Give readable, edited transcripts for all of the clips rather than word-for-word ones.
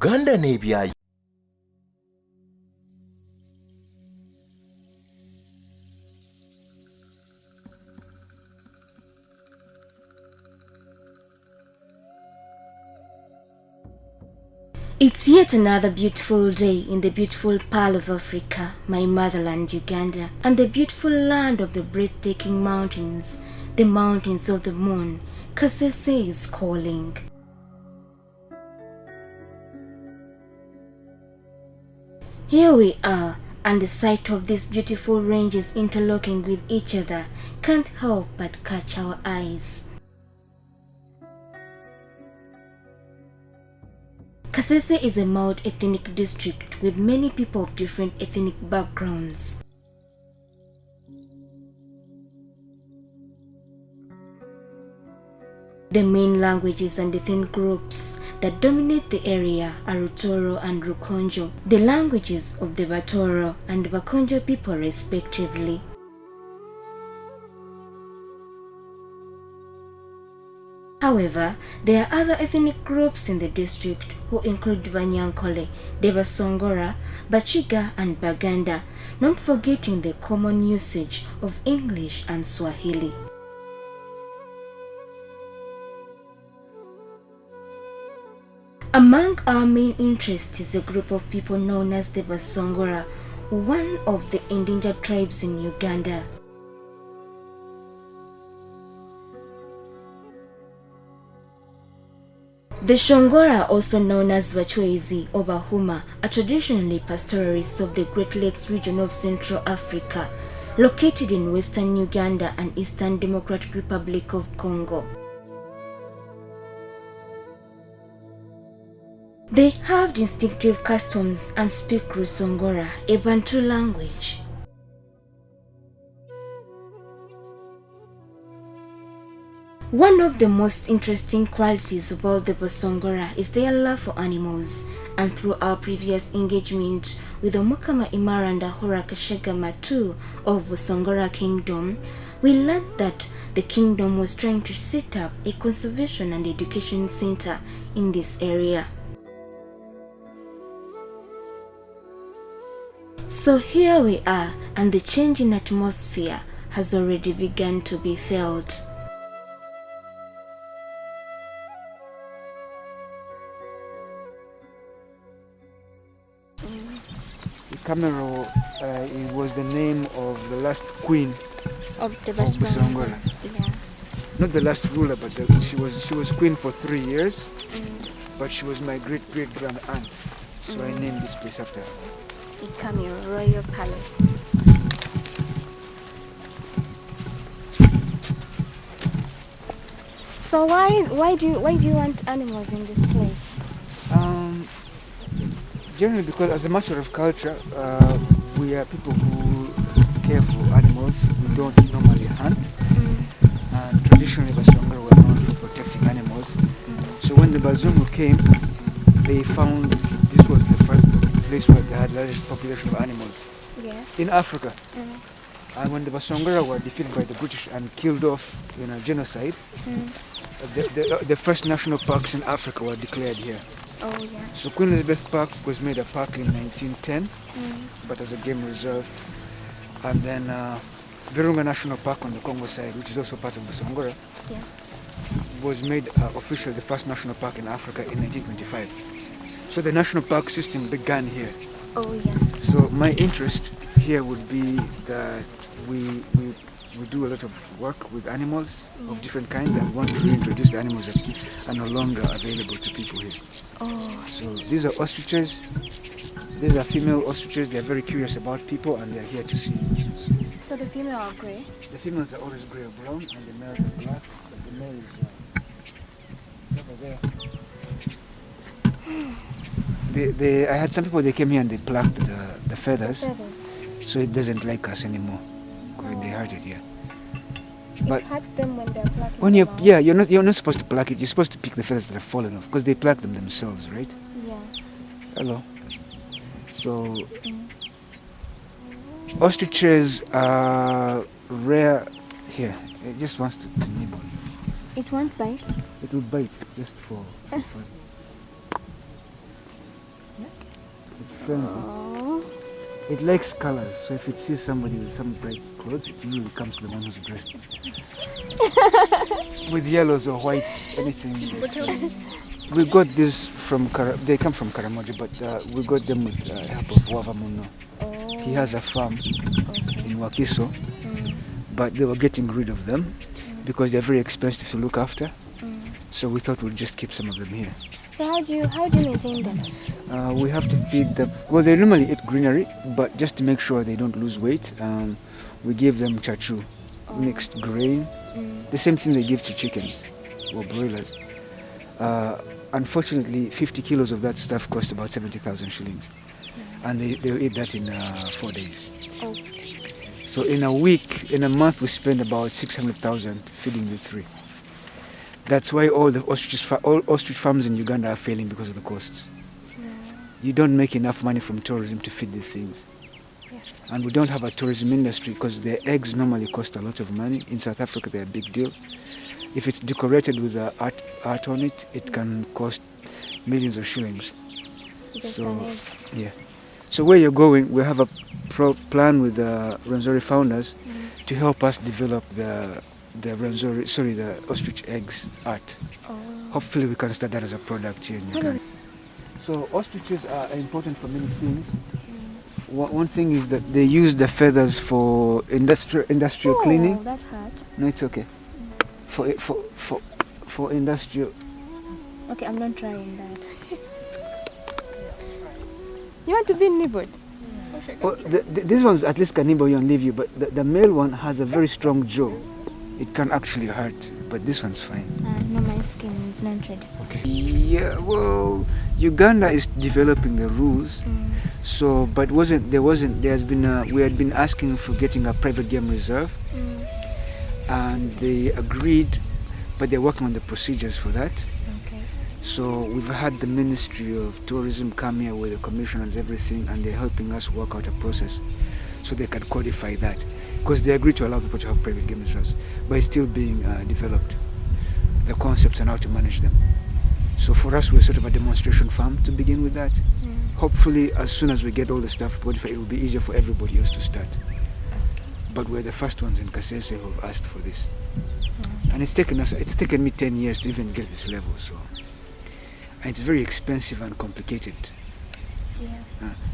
Uganda n'ebyayi. It's yet another beautiful day in the beautiful Pearl of Africa, my motherland Uganda, and the beautiful land of the breathtaking mountains, the mountains of the moon. Kasese is calling. Here we are, and the sight of these beautiful ranges interlocking with each other can't help but catch our eyes. Kasese is a multi-ethnic district with many people of different ethnic backgrounds. The main languages and ethnic groups that dominate the area are Rutoro and Rukonjo, the languages of the Batoro and Bakonjo people respectively. However, there are other ethnic groups in the district who include Banyankole, the Basongora, Bachiga and Baganda, not forgetting the common usage of English and Swahili. Among our main interests is a group of people known as the Basongora, one of the endangered tribes in Uganda. The Shongora, also known as Vachwezi or Bahuma, are traditionally pastoralists of the Great Lakes region of Central Africa, located in western Uganda and Eastern Democratic Republic of Congo. They have distinctive customs and speak Busongora, a Bantu language. One of the most interesting qualities about the Busongora is their love for animals, and through our previous engagement with the Mukama Imara and Ahura Kashegama II of Busongora Kingdom, we learned that the kingdom was trying to set up a conservation and education center in this area. So here we are, and the change in atmosphere has already begun to be felt. Camero, it was the name of the last queen of the Busongora. Yeah. Not the last ruler, but she was queen for 3 years. But she was my great grand aunt, so I named this place after her. Camero Royal Palace. So why do you want animals in this place? Generally because as a matter of culture, we are people who care for animals. We don't normally hunt. And traditionally Basongora were known for protecting animals. So when the Bazungu came, they found this was the first place where they had the largest population of animals in Africa. And when the Basongora were defeated by the British and killed off in a genocide, the first national parks in Africa were declared here. Oh, yeah. So Queen Elizabeth Park was made a park in 1910, but as a game reserve. And then Virunga National Park on the Congo side, which is also part of Busongora, was made officially the first national park in Africa in 1925. So the national park system began here. Oh, yeah. So my interest here would be that we do a lot of work with animals of different kinds and want to reintroduce the animals that are no longer available to people here. Oh. So these are ostriches. These are female ostriches. They're very curious about people and they're here to see. So the female are grey? The females are always grey or brown and the males are black. But the male is over there. I had some people, they came here and they plucked the feathers. So it doesn't like us anymore. They hurt it here. But it hurts them when they're plucking when you're not supposed to pluck it. You're supposed to pick the feathers that have fallen off because they pluck them themselves, right? Yeah. Hello. So ostriches are rare here. It just wants to nibble. It won't bite? It will bite just for fun. friendly. Oh. It likes colors, so if it sees somebody with some bright clothes, it usually comes to the one who's dressed with yellows or whites, anything. We got this from, they come from Karamoja, but we got them with help of Wavamuno. Oh. He has a farm Okay. in Wakiso, but they were getting rid of them because they're very expensive to look after. So we thought we'd just keep some of them here. So how do you maintain them? We have to feed them. Well, they normally eat greenery, but just to make sure they don't lose weight, we give them chachu, mixed grain. The same thing they give to chickens or broilers. Unfortunately, 50 kilos of that stuff costs about 70,000 shillings. And they'll eat that in 4 days. Okay. So in a week, in a month, we spend about 600,000 feeding the three. That's why all ostrich farms in Uganda are failing because of the costs. You don't make enough money from tourism to feed these things. Yeah. And we don't have a tourism industry because their eggs normally cost a lot of money. In South Africa, they're a big deal. If it's decorated with art on it, it can cost millions of shillings. So, yeah. So where you're going, we have a plan with the Rwenzori founders to help us develop the ostrich eggs art. Oh. Hopefully we can start that as a product here in Uganda. So ostriches are important for many things. One thing is that they use the feathers for industrial cleaning. Oh, that hurt. No, it's okay. For industrial. Okay, I'm not trying that. You want to be nibbled? Well, these ones at least can nibble you and leave you, but the male one has a very strong jaw. It can actually hurt, but this one's fine. No, my skin is not red. Okay. Yeah, well, Uganda is developing the rules. So, but we had been asking for getting a private game reserve, and they agreed, but they're working on the procedures for that. Okay. So we've had the Ministry of Tourism come here with the commissioners and everything, and they're helping us work out a process so they can codify that. Because they agreed to allow people to have private game reserves, but it's still being developed, the concepts and how to manage them. So for us, we're sort of a demonstration farm to begin with that. Hopefully, as soon as we get all the stuff codified, it will be easier for everybody else to start. But we're the first ones in Kasese who have asked for this. And it's taken me 10 years to even get this level, so. And it's very expensive and complicated. Yeah.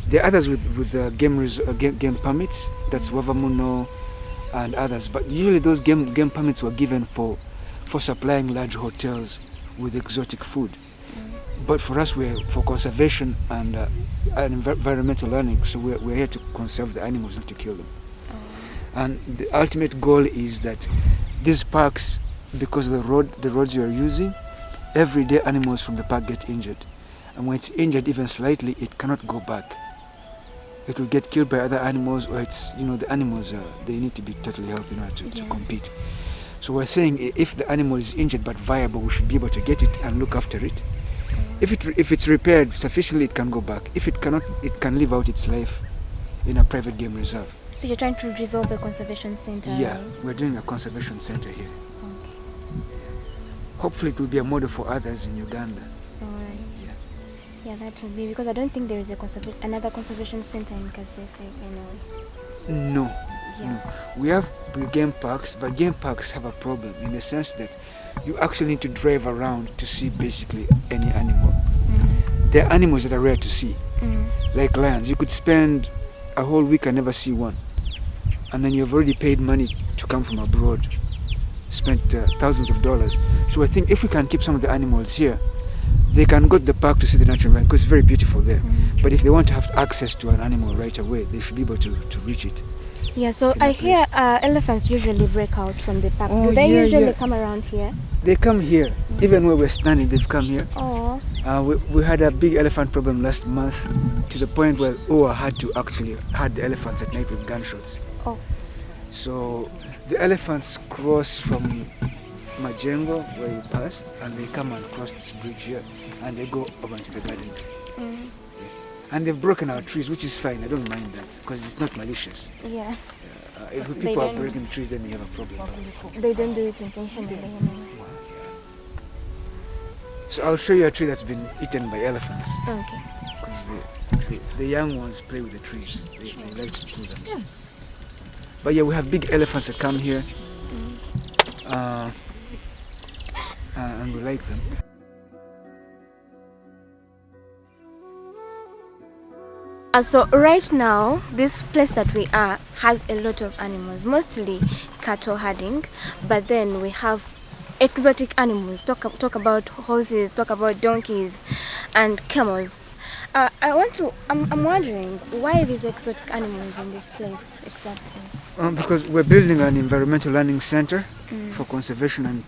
There are others with game permits, that's Wavamuno and others, but usually those game permits were given for supplying large hotels with exotic food. But for us, we're for conservation and environmental learning, so we're here to conserve the animals, not to kill them. And the ultimate goal is that these parks, because of the roads you are using, every day animals from the park get injured. And when it's injured even slightly, it cannot go back. It will get killed by other animals, or the animals, they need to be totally healthy in order to compete. So we're saying if the animal is injured but viable, we should be able to get it and look after it. If it's repaired sufficiently, it can go back. If it cannot, it can live out its life in a private game reserve. So you're trying to develop a conservation center? Yeah, we're doing a conservation center here. Hopefully it will be a model for others in Uganda. Alright. Yeah, that would be, because I don't think there is another conservation center in Kasese anyway. No. Yeah. No. We have game parks, but game parks have a problem in the sense that you actually need to drive around to see basically any animal. There are animals that are rare to see, like lions. You could spend a whole week and never see one. And then you've already paid money to come from abroad, spent thousands of dollars. So I think if we can keep some of the animals here, they can go to the park to see the natural environment, because it's very beautiful there. But if they want to have access to an animal right away, they should be able to reach it. Yeah, so I hear elephants usually break out from the park. Do they usually come around here? They come here. Even where we're standing, they've come here. Oh. We had a big elephant problem last month, to the point where OA had to actually hide the elephants at night with gunshots. Oh. So the elephants cross from Majengo, where we passed, and they come and cross this bridge here, and they go over into the gardens. And they've broken our trees, which is fine. I don't mind that, because it's not malicious. Yeah. If the people are breaking the trees, then we have a problem. They don't do it intentionally. So I'll show you a tree that's been eaten by elephants. Okay. The young ones play with the trees. They like to pull them. But yeah, we have big elephants that come here, and we like them. So right now, this place that we are has a lot of animals, mostly cattle herding, but then we have exotic animals. Talk about horses, talk about donkeys and camels. I'm wondering why these exotic animals in this place exactly? Because we're building an environmental learning center for conservation and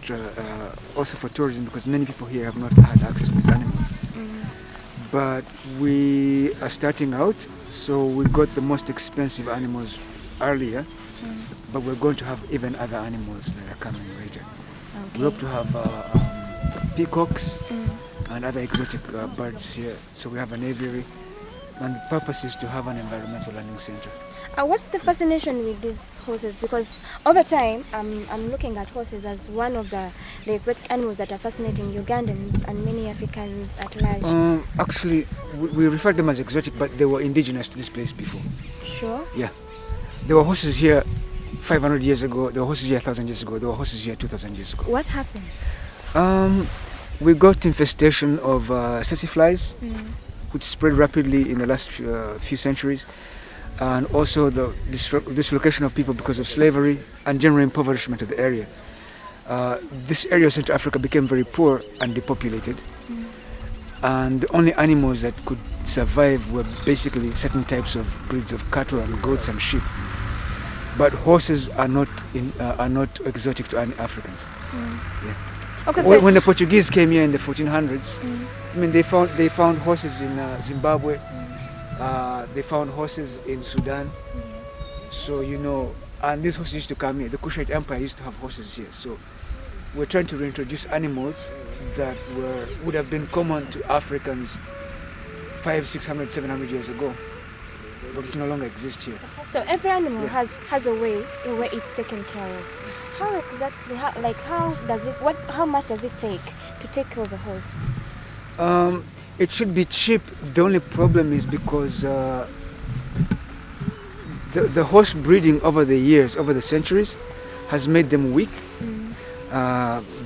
also for tourism, because many people here have not had access to these animals. But we are starting out, so we got the most expensive animals earlier, but we're going to have even other animals that are coming later. Okay. We hope to have peacocks and other exotic birds here. So we have an aviary, and the purpose is to have an environmental learning center. What's the fascination with these horses? Because over time, I'm looking at horses as one of the exotic animals that are fascinating Ugandans and many Africans at large. Actually, we refer them as exotic, but they were indigenous to this place before. Sure. Yeah. There were horses here 500 years ago, there were horses here 1,000 years ago, there were horses here 2,000 years ago. What happened? We got infestation of Kasese flies, which spread rapidly in the last few centuries. And also the dislocation of people because of slavery and general impoverishment of the area. This area of Central Africa became very poor and depopulated. And the only animals that could survive were basically certain types of breeds of cattle and goats and sheep. But horses are not exotic to any Africans. Yeah. Okay, so when the Portuguese came here in the 1400s, I mean, they found horses in Zimbabwe. They found horses in Sudan. So, you know, and these horses used to come here. The Kushite Empire used to have horses here. So we're trying to reintroduce animals that would have been common to Africans 500, 600, 700 years ago, but it no longer exists here. So every animal has a way where it's taken care of. How exactly? How much does it take to take care of a horse? It should be cheap. The only problem is because the horse breeding over the years, over the centuries, has made them weak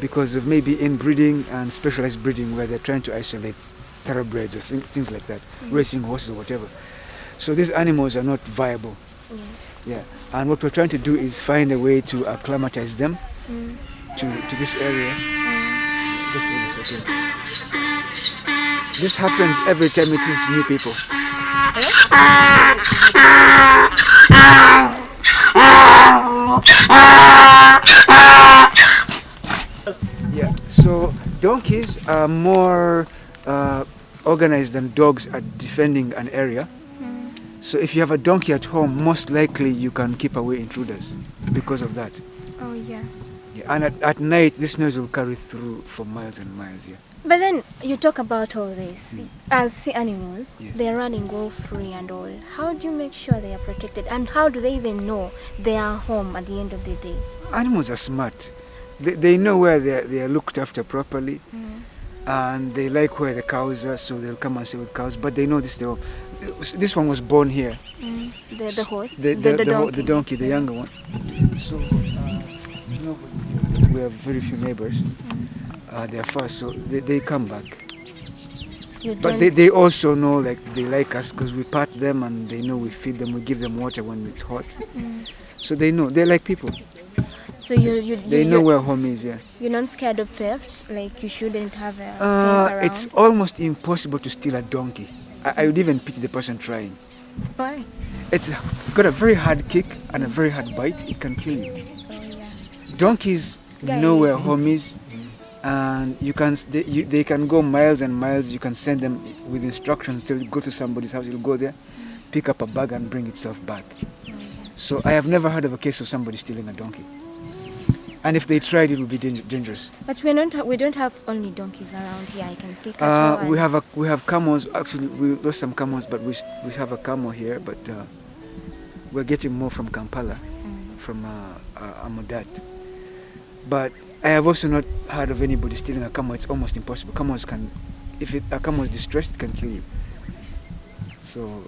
because of maybe inbreeding and specialized breeding where they're trying to isolate thoroughbreds or things like that, racing horses or whatever. So these animals are not viable. Yes. Yeah, and what we're trying to do is find a way to acclimatize them to this area. Just wait a second. This happens every time it is new people. Yeah, so donkeys are more organized than dogs at defending an area. So if you have a donkey at home, most likely you can keep away intruders because of that. Oh yeah. Yeah, and at night, this noise will carry through for miles and miles. Yeah. But then you talk about all this as sea animals. Yes. They're running all free and all. How do you make sure they are protected? And how do they even know they are home at the end of the day? Animals are smart. They know where they are looked after properly, and they like where the cows are, so they'll come and stay with cows. But they know this. This one was born here. The horse, the donkey, the younger one. So we have very few neighbors. They are fast, so they come back. But they also know, like, they like us because we pat them and they know we feed them, we give them water when it's hot. So they know, they're like people. So they know where home is, yeah. You're not scared of theft? Like you shouldn't have a fence around? It's almost impossible to steal a donkey. I would even pity the person trying. Why? It's got a very hard kick and a very hard bite. It can kill you. Oh, yeah. Donkeys know where home is, and they can go miles and miles. You can send them with instructions. They'll go to somebody's house. It'll go there, pick up a bag, and bring itself back. So I have never heard of a case of somebody stealing a donkey. And if they tried, it would be dangerous. But we don't have only donkeys around here. I can see cattle. We have camels. Actually, we lost some camels, but we have a camel here. But we're getting more from Kampala, from Amudat. But I have also not heard of anybody stealing a camel. It's almost impossible. Camels can, a camel is distressed, it can kill you. So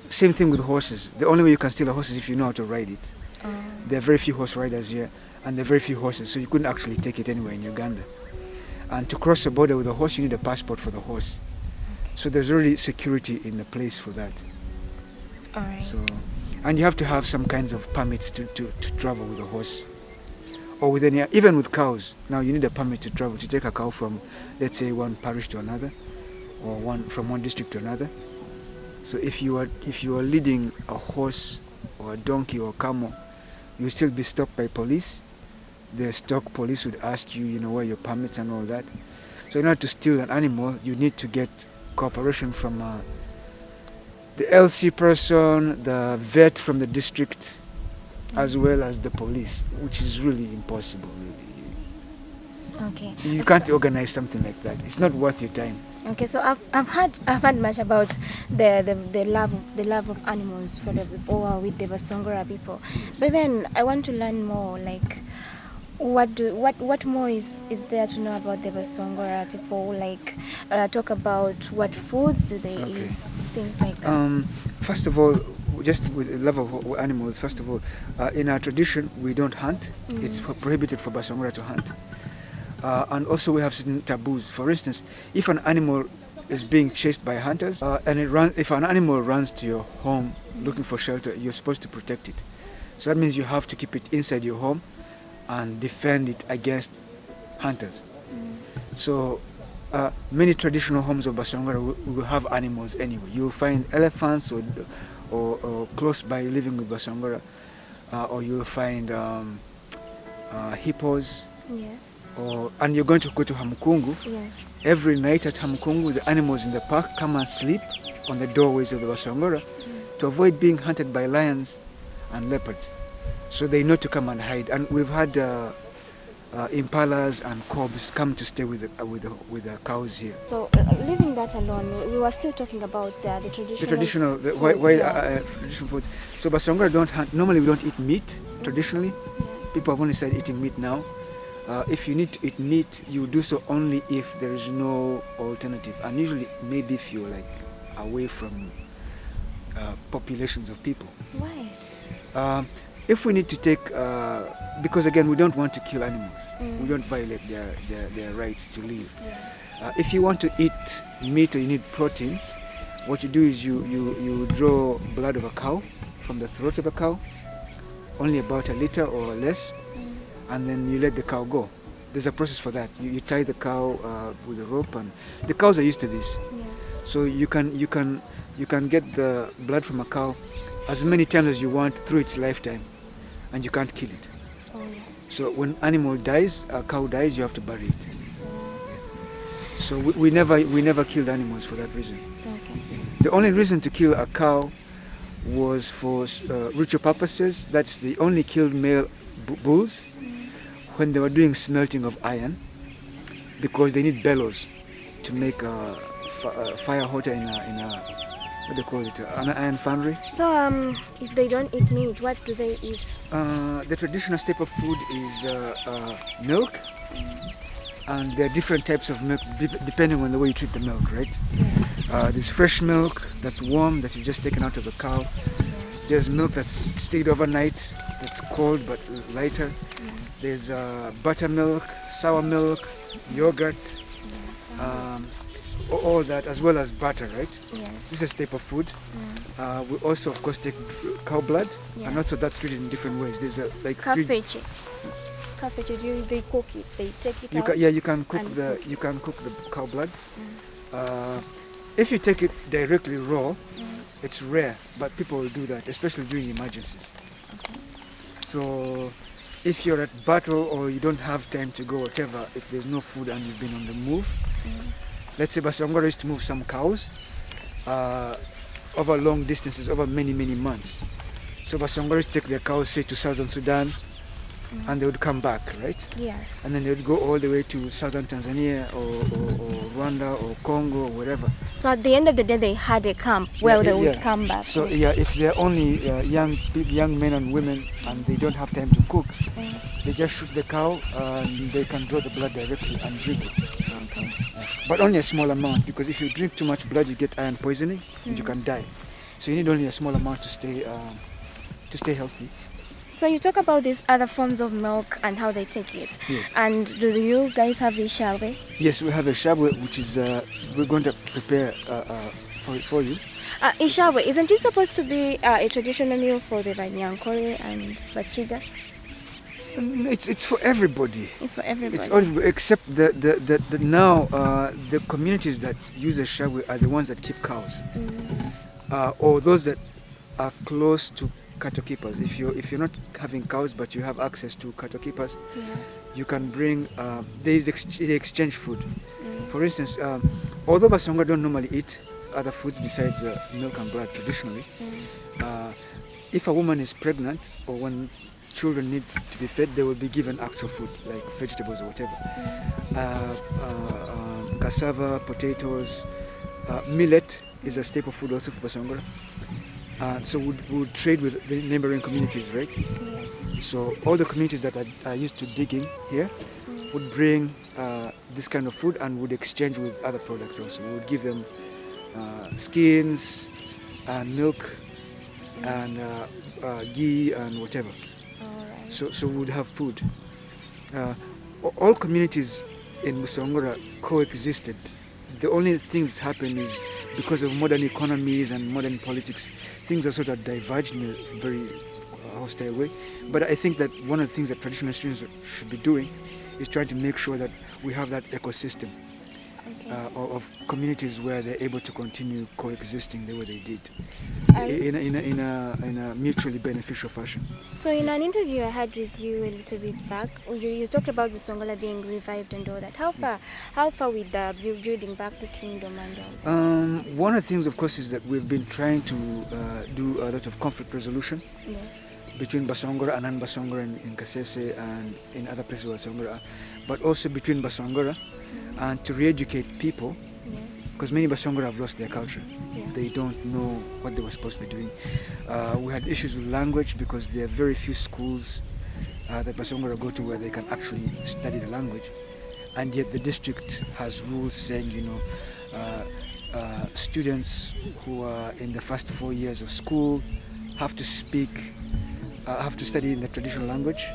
same thing with horses. The only way you can steal a horse is if you know how to ride it. There are very few horse riders here, and there are very few horses, so you couldn't actually take it anywhere in Uganda. And to cross the border with a horse, you need a passport for the horse. So there's already security in the place for that. All right. So, and you have to have some kinds of permits to travel with a horse, or with any, even with cows. Now you need a permit to travel, to take a cow from, let's say, one parish to another, or from one district to another. So if you are leading a horse or a donkey or a camel, you'll still be stopped by police. The stock police would ask you, where your permits and all that. So in order to steal an animal, you need to get cooperation from the LC person, the vet from the district, as well as the police, which is really impossible. Okay. You can't organize something like that. It's not worth your time. Okay, so I've heard much about the love of animals for with the Basongora people, but then I want to learn more. Like, what more is there to know about the Basongora people? Like, talk about what foods do they eat, things like that. First of all, just with the love of animals. First of all, in our tradition, we don't hunt. It's prohibited for Basongora to hunt. And also we have certain taboos. For instance, if an animal is being chased by hunters, if an animal runs to your home looking for shelter, you're supposed to protect it. So that means you have to keep it inside your home and defend it against hunters. So many traditional homes of Basongora will have animals anyway. You'll find elephants or close by living with Basongora, or you'll find hippos. Yes. And you're going to go to Hamukungu. Yes. Every night at Hamukungu, the animals in the park come and sleep on the doorways of the Basongora to avoid being hunted by lions and leopards. So they know to come and hide. And we've had impalas and cobs come to stay with the cows here. So leaving that alone, we were still talking about the traditional traditional foods. So Basongora don't hunt. Normally we don't eat meat traditionally. People have only started eating meat now. If you need to eat meat, you do so only if there is no alternative, and usually maybe if you're like away from populations of people. Why? If we need to take, because again we don't want to kill animals, we don't violate their rights to live. If you want to eat meat or you need protein, what you do is you draw blood of a cow from the throat of a cow, only about a liter or less. And then you let the cow go. There's a process for that. You tie the cow with a rope, and the cows are used to this. Yeah. So you can get the blood from a cow as many times as you want through its lifetime, and you can't kill it. Oh, yeah. So when animal dies, a cow dies, you have to bury it. Yeah. So we never killed animals for that reason. Okay. The only reason to kill a cow was for ritual purposes. That's the only killed male bulls when they were doing smelting of iron, because they need bellows to make fire hotter in a what do you call it, an iron foundry. So if they don't eat meat, what do they eat? The traditional staple food is milk, and there are different types of milk depending on the way you treat the milk, right? Yes. There's fresh milk that's warm, that you've just taken out of the cow. There's milk that's stayed overnight, that's cold but lighter. There's buttermilk, sour milk, yogurt, all that, as well as butter, right? Yes. This is staple food. We also, of course, take cow blood, and also that's treated in different ways. There's like Kasese. They cook it. They take it out. You can cook the cow blood. If you take it directly raw, it's rare, but people will do that, especially during emergencies. Okay. So if you're at battle or you don't have time to go, whatever, if there's no food and you've been on the move, let's say Basongora used to move some cows over long distances, over many months. So Basongora used to take their cows, say, to southern Sudan, and they would come back, right? Yeah. And then they would go all the way to southern Tanzania or Rwanda or Congo or whatever. So at the end of the day, they had a camp where they would come back. So if they're only young men and women and they don't have time to cook, they just shoot the cow and they can draw the blood directly and drink it. Okay. But only a small amount, because if you drink too much blood, you get iron poisoning and you can die. So you need only a small amount to stay healthy. So you talk about these other forms of milk and how they take it. Yes. And do you guys have ishawe? Yes, we have a shabwe, which is we're going to prepare for you. Ishawe, isn't it supposed to be a traditional meal for the Banyankore and Bachiga? It's for everybody. It's for everybody. It's all, except the now the communities that use a shabwe are the ones that keep cows, or those that are close to cattle keepers. If you're not having cows but you have access to cattle keepers, you can bring. They exchange food. For instance, although Basongora don't normally eat other foods besides milk and blood traditionally, if a woman is pregnant or when children need to be fed, they will be given actual food like vegetables or whatever. Cassava, potatoes, millet is a staple food also for Basongora. So we would trade with the neighboring communities, right? Yes. So all the communities that are used to digging here would bring this kind of food and would exchange with other products also. We would give them skins and milk and ghee and whatever. Alright. So we would have food. All communities in Busongora coexisted. The only things happen is because of modern economies and modern politics, things are sort of diverged in a very hostile way. But I think that one of the things that traditional students should be doing is trying to make sure that we have that ecosystem of communities where they're able to continue coexisting the way they did, in a mutually beneficial fashion. So in an interview I had with you a little bit back, you talked about Busongora being revived and all that. How far with the building back the kingdom and all? One of the things, of course, is that we've been trying to do a lot of conflict resolution between Basongora and non-Basongora in Kasese and in other places where Basongora are, but also between Basongora and to re-educate people, because many Basongora have lost their culture. They don't know what they were supposed to be doing. We had issues with language because there are very few schools that Basongora go to where they can actually study the language, and yet the district has rules saying, students who are in the first 4 years of school have to study in the traditional language,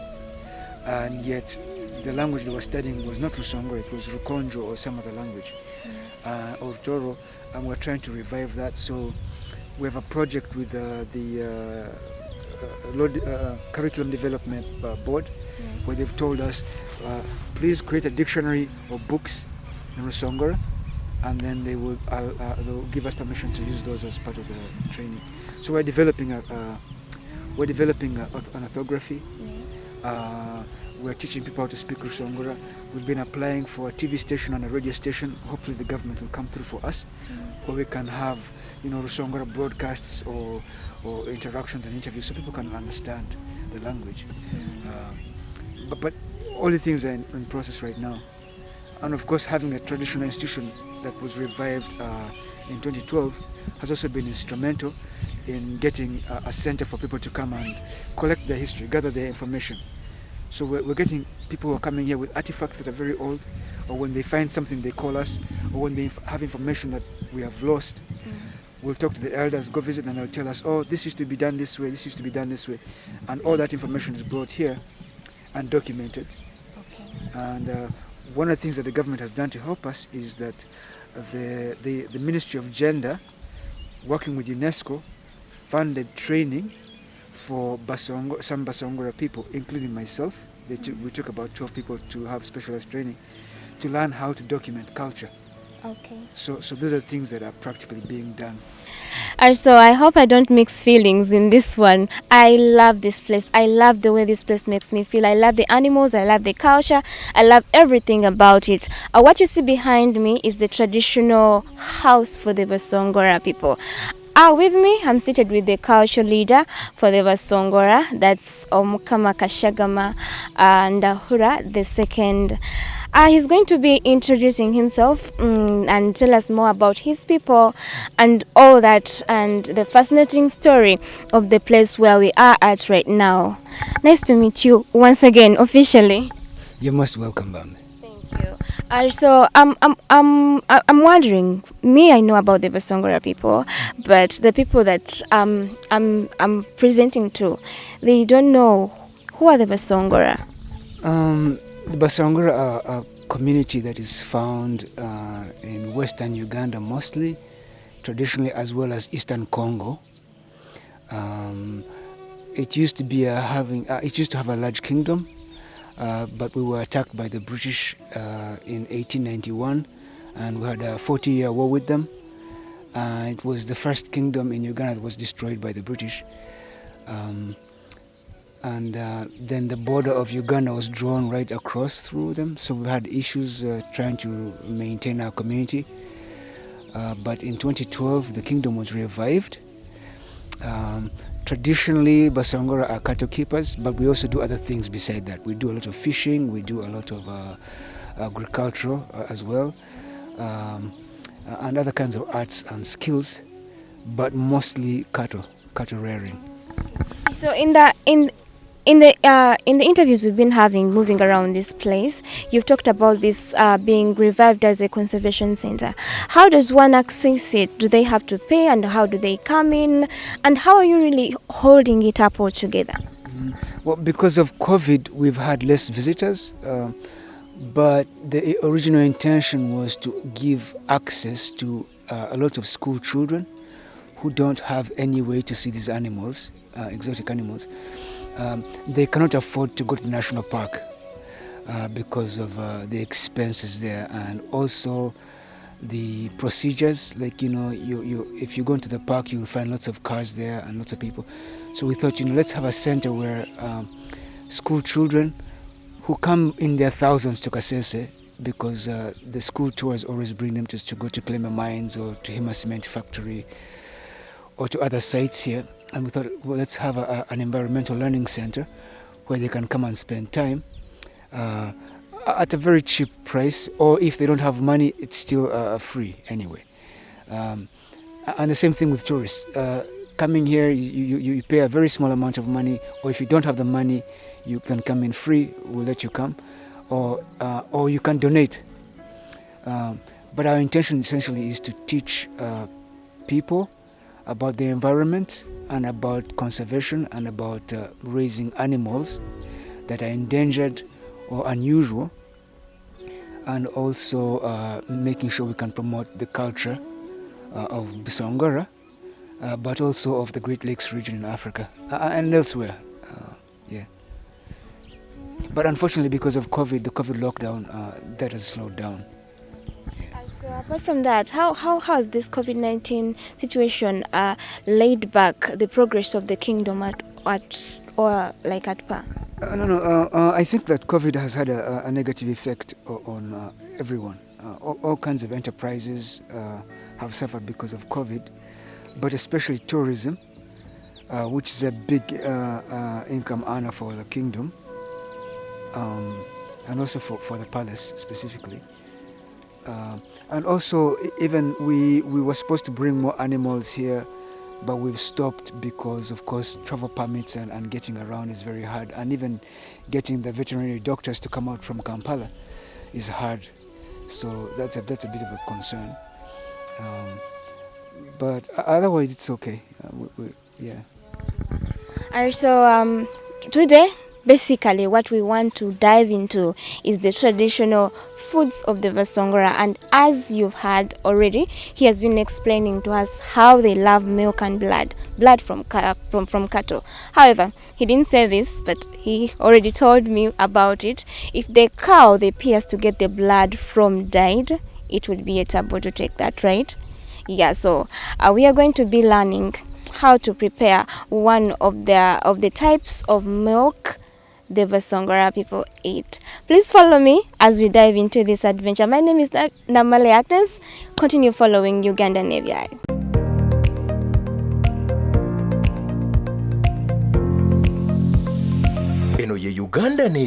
and yet the language they were studying was not Busongora, it was Rukonjo or some other language, or Toro, and we're trying to revive that. So we have a project with the Curriculum Development Board, where they've told us, please create a dictionary of books in Busongora, and then they'll give us permission to use those as part of the training. So we're developing an orthography. We're teaching people how to speak Busongora. We've been applying for a TV station and a radio station. Hopefully the government will come through for us, where we can have, Busongora broadcasts or interactions and interviews, so people can understand the language. But all the things are in process right now. And of course, having a traditional institution that was revived in 2012 has also been instrumental in getting a center for people to come and collect their history, gather their information. So we're getting people who are coming here with artifacts that are very old, or when they find something they call us, or when they have information that we have lost, we'll talk to the elders, go visit, and they'll tell us, oh, this used to be done this way, this used to be done this way. And all that information is brought here and documented. And one of the things that the government has done to help us is that the Ministry of Gender, working with UNESCO, funded training for some Basongora people, including myself. We took about 12 people to have specialized training to learn how to document culture. Okay. So those are things that are practically being done. And so I hope I don't mix feelings in this one. I love this place. I love the way this place makes me feel. I love the animals. I love the culture. I love everything about it. What you see behind me is the traditional house for the Basongora people. With me, I'm seated with the culture leader for the Basongora. That's Omukama Kashagama Ndahura II. He's going to be introducing himself and tell us more about his people and all that, and the fascinating story of the place where we are at right now. Nice to meet you once again, officially. You're most welcome, Bam. Thank you. So I'm wondering. Me, I know about the Basongora people, but the people that I'm presenting to, they don't know who are the Basongora. The Basongora are a community that is found in western Uganda mostly, traditionally, as well as eastern Congo. It used to be it used to have a large kingdom, but we were attacked by the British in 1891, and we had a 40-year war with them. It was the first kingdom in Uganda that was destroyed by the British. Then the border of Uganda was drawn right across through them, so we had issues trying to maintain our community. But in 2012, the kingdom was revived. Traditionally, Basongora are cattle keepers, but we also do other things beside that. We do a lot of fishing, we do a lot of agriculture as well, and other kinds of arts and skills, but mostly cattle rearing. So in the interviews we've been having moving around this place, you've talked about this being revived as a conservation center. How does one access it? Do they have to pay, and how do they come in? And how are you really holding it up all together? Well, because of COVID, we've had less visitors, but the original intention was to give access to a lot of school children who don't have any way to see these animals, exotic animals. They cannot afford to go to the national park because of the expenses there, and also the procedures. Like, if you go into the park, you'll find lots of cars there and lots of people. So we thought, let's have a center where school children who come in their thousands to Kasese, because the school tours always bring them to go to Plema Mines or to Hima Cement Factory or to other sites here. And we thought, well, let's have an environmental learning center where they can come and spend time at a very cheap price, or if they don't have money, it's still free anyway. And the same thing with tourists. Coming here, you pay a very small amount of money, or if you don't have the money, you can come in free, we'll let you come, or you can donate. But our intention essentially is to teach people about the environment and about conservation and about raising animals that are endangered or unusual, and also making sure we can promote the culture of Busongora, but also of the Great Lakes region in Africa and elsewhere. But unfortunately, because of COVID, the COVID lockdown, that has slowed down. So apart from that, how has this COVID-19 situation laid back the progress of the kingdom at par? No. I think that COVID has had a negative effect on everyone. All kinds of enterprises have suffered because of COVID, but especially tourism, which is a big income earner for the kingdom, and also for the palace specifically. And also, even we were supposed to bring more animals here, but we've stopped because, of course, travel permits and getting around is very hard, and even getting the veterinary doctors to come out from Kampala is hard. So that's a bit of a concern. But otherwise, it's okay. So today, basically, what we want to dive into is the traditional foods of the Basongora, and as you've heard already, he has been explaining to us how they love milk and blood from cattle. However, he didn't say this, but he already told me about it. If the cow they pierce to get the blood from died, it would be a taboo to take that, right? Yeah. So we are going to be learning how to prepare one of the types of milk the Basongora people eat. Please follow me as we dive into this adventure. My name is Namale Agnes. Continue following Uganda Navy. Eno ye Uganda Navy.